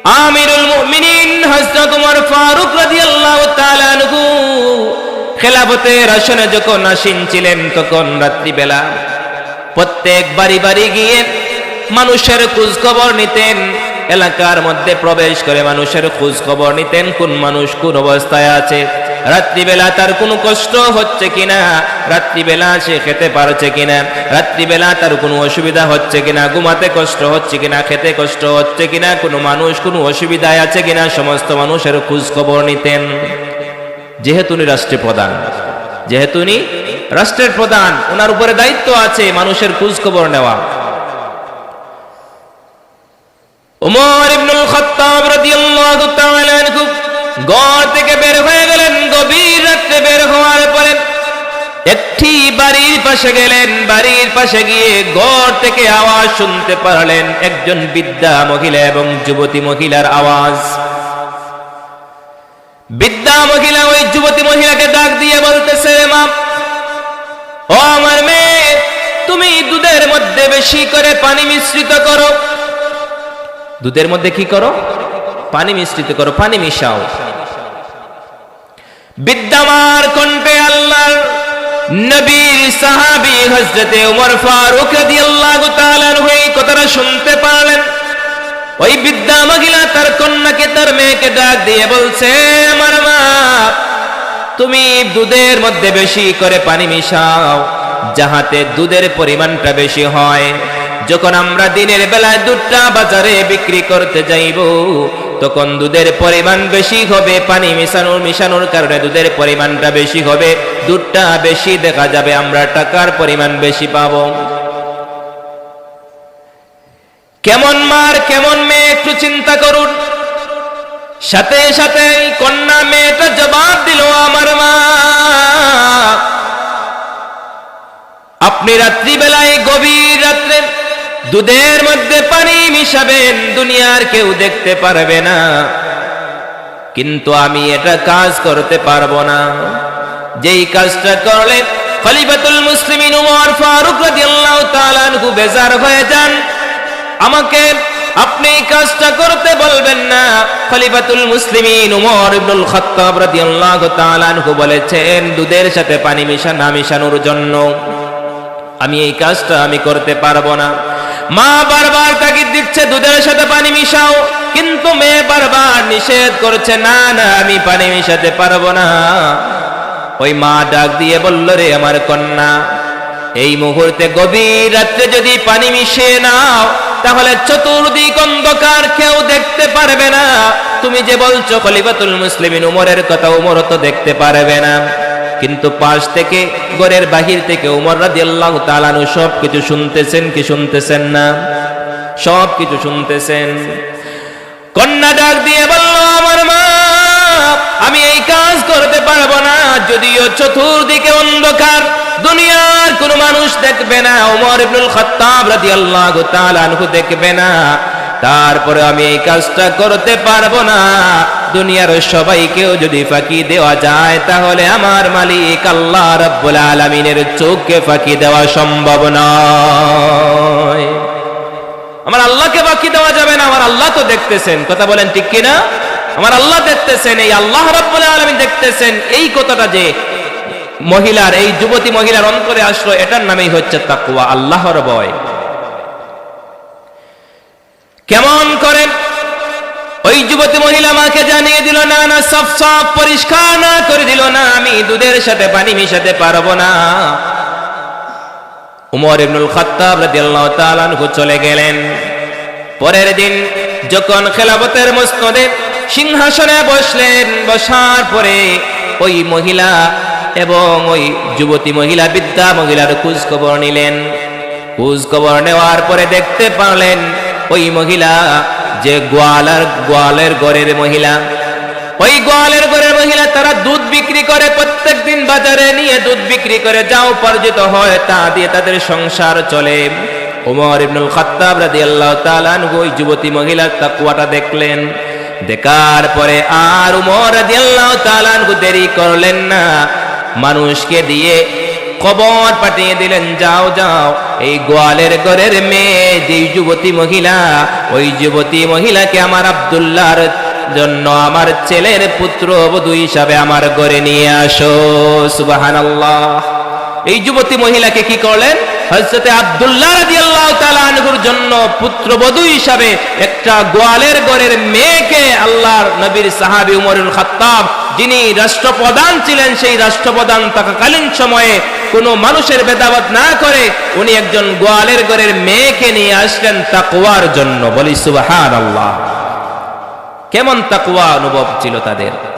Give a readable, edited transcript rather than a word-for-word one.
আমিরুল মুমিনিন হযরত ওমর ফারুক রাদিয়াল্লাহু তাআলা আনহু খেলাফতের আসনে যখন আসীন ছিলেন, তখন রাত্রিবেলা প্রত্যেক বাড়ি বাড়ি গিয়ে মানুষের খোঁজ খবর নিতেন। এলাকার মধ্যে প্রবেশ করে মানুষের খোঁজ খবর নিতেন, কোন মানুষ কোন অবস্থায় আছে, রাত্রিবেলা তার কোনো কষ্ট হচ্ছে কিনা, রাত্রিবেলা সে খেতে পারছে কিনা, রাত্রিবেলা তার কোনো অসুবিধা হচ্ছে কিনা, ঘুমাতে কষ্ট হচ্ছে কিনা, খেতে কষ্ট হচ্ছে কিনা, কোনো মানুষ কোনো অসুবিধায় আছে কিনা, সমস্ত মানুষের খোঁজ খবর নিতেন। যেহেতু উনি রাষ্ট্রের প্রধান, যেহেতু উনি রাষ্ট্রের প্রধান, ওনার উপরে দায়িত্ব আছে মানুষের খোঁজ খবর নেওয়া। ওমর ইবনুল খাত্তাব রাদিয়াল্লাহু তাআলা আনহু ঘর থেকে বের হয়ে গেলেন। গভীর রাতে বের হওয়ার পরে একটি বাড়ির পাশে গেলেন। বাড়ির পাশে গিয়ে ঘর থেকে আওয়াজ শুনতে পারলেন, একজন বৃদ্ধা মহিলা এবং যুবতী মহিলার আওয়াজ। বৃদ্ধা মহিলা ওই যুবতী মহিলাকে ডাক দিয়ে বলতেছে, মা, ও আমার মেয়ে, তুমি দুধের মধ্যে বেশি করে পানি মিশ্রিত করো। দুধের মধ্যে কি করো? পানি মিশ্রিত করো, পানি মিশাও। বিদ্যামার কণ্ঠে আল্লাহর নবীর সাহাবী হযরতে ওমর ফারুক রাদিয়াল্লাহু তাআলা আনহু এই কথাটা শুনতে পারলেন। ওই বৃদ্ধা মহিলা তার কন্যাকে, তার মেয়েকে ডাক দিয়ে বলছে, আমার মা, তুমি দুধের মধ্যে বেশি করে পানি মিশাও, যাহাতে দুধের পরিমাণটা বেশি হয়। যখন আমরা দিনের বেলায় দুধটা বাজারে বিক্রি করতে যাইব, তখন দুধের পরিমাণ বেশি হবে, পানি মিশানোর কারণে দুধের পরিমাণটা বেশি হবে, দুধটা বেশি দেখা যাবে, আমরা টাকার পরিমাণ বেশি পাবো। কেমন মার কেমন মেয়ে, একটু চিন্তা করুন। সাথে সাথে কন্যা মেয়েটা জবাব দিল, আমার মা, আপনি রাত্রিবেলায় গভীর রাত্রে দুধের মধ্যে পানি মিশাবেন, দুনিয়ার কেউ দেখতে পারবে না, কিন্তু আমি এটা কাজ করতে পারবো না। যেই কাজটা করলে খলিফাতুল মুসলিমিন ওমর ফারুক রাদিয়াল্লাহু তাআলা আনহু বেজার হয়ে যান, আমাকে আপনি কাজটা করতে বলবেন না। খলিফাতুল মুসলিমিন ওমর ইবনুল খাত্তাব রাদিয়াল্লাহু তাআলা আনহু বলেছেন, দুধের সাথে পানি মিশানোর জন্য আমি এই কাজটা আমি করতে পারবো না। মা বারবার তাগিদ দিচ্ছে, দুধের সাথে পানি মিশাও, কিন্তু মেয়ে বারবার নিষেধ করছে, না না, আমি পানি মিশাতে পারবো না। ওই মা ডাক দিয়ে বলল, রে আমার কন্যা, এই মুহূর্তে গভীর রাত্রে যদি পানি মিশিয়ে নাও, তাহলে চতুর্দিক অন্ধকার, কেউ দেখতে পারবে না। তুমি যে বলছো খলিফাতুল মুসলিমিন উমরের কথা, উমর তো দেখতে পারবে না, কিন্তু পাশ থেকে, ঘরের বাহির থেকে উমর রাদিয়াল্লাহু তাআলা আনহু সবকিছু শুনতেছেন কি শুনতেছেন না? সবকিছু শুনতেছেন। কন্যা ডাক দিয়ে বলল, আমার মা, আমি এই কাজ করতে পারবো না, যদিও চতুর্দিকে অন্ধকার, দুনিয়ার কোন মানুষ দেখবে না, ওমর ইবনুল খাত্তাব রাদিয়াল্লাহু তাআলা আনহু দেখবে না, তারপরে আমি এই কাজটা করতে পারবো না। দুনিয়ার সবাইকেও যদি ফাঁকি দেওয়া যায়, তাহলে আমার মালিক আল্লাহ রাব্বুল আলামিনের চোখকে ফাঁকি দেওয়া সম্ভব নয়। আমার আল্লাহকে ফাঁকি দেওয়া যাবে না, আমার আল্লাহ তো দেখতেছেন। কথা বলেন ঠিক কিনা? আমার আল্লাহ দেখতেছেন, এই আল্লাহ রাব্বুল আলামিন দেখতেছেন। এই কথাটা যে মহিলার, এই যুবতী মহিলার অন্তরে আসলো, এটার নামেই হচ্ছে তাকওয়া, আল্লাহর ভয়। কেমন করে ওই যুবতী মহিলা মাকে জানিয়ে দিল, না না, সব পরিষ্কার না করে দিল, না, আমি দুধের সাথে পানি মিশাতে পারবো না। উমর ইবনুল খাত্তাব রাদিয়াল্লাহু তাআলা আনহু চলে গেলেন। পরের দিন যখন খেলাফতের মসনদে সিংহাসনে বসলেন, বসার পরে ওই মহিলা এবং ওই যুবতী মহিলা, বৃদ্ধা মহিলার খোঁজ খবর নিলেন। খোঁজ খবর নেওয়ার পরে দেখতে পারলেন, ওই মহিলা যে গোয়ালের ঘরের মহিলা, ওই গোয়ালের ঘরের মহিলা, তারা দুধ বিক্রি করে, প্রত্যেক দিন বাজারে নিয়ে দুধ বিক্রি করে যা উপার্জিত হয় তা দিয়ে তাদের সংসার চলে। ওমর ইবনুল খাত্তাব রাদিয়াল্লাহু তাআলা আনহু ওই যুবতী মহিলার তাকওয়াটা দেখলেন। দেখার পরে আর ওমর রাদিয়াল্লাহু তাআলা আনহু দেরি করলেন না, মানুষকে দিয়ে খবর পাঠিয়ে দিলেন, যাও যাও এই গোয়ালের ঘরের মেয়ে যেই যুবতী মহিলা, ওই যুবতী মহিলাকে আমার আব্দুল্লাহর জন্য আমার ছেলের পুত্রবধূ হিসাবে আমার ঘরে নিয়ে আসো। সুবহানাল্লাহ। এই যুবতী মহিলাকে কি করলেন? হযরতে আব্দুল্লাহ রাদিয়াল্লাহু তাআলা আনহুর জন্য পুত্রবধূ হিসাবে একটা গোয়ালের ঘরের মেয়েকে আল্লাহর নবীর সাহাবী উমরুল খাত্তাব, যিনি রাষ্ট্রপ্রধান ছিলেন, সেই রাষ্ট্রপ্রধান থাকাকালীন সময়ে কোনো মানুষের ভেদাভেদ না করে উনি একজন গোয়ালের ঘরের মেয়েকে নিয়ে আসলেন তাকওয়ার জন্য। বলি সুবহানাল্লাহ। কেমন তাকওয়া অনুভব ছিল তাদের।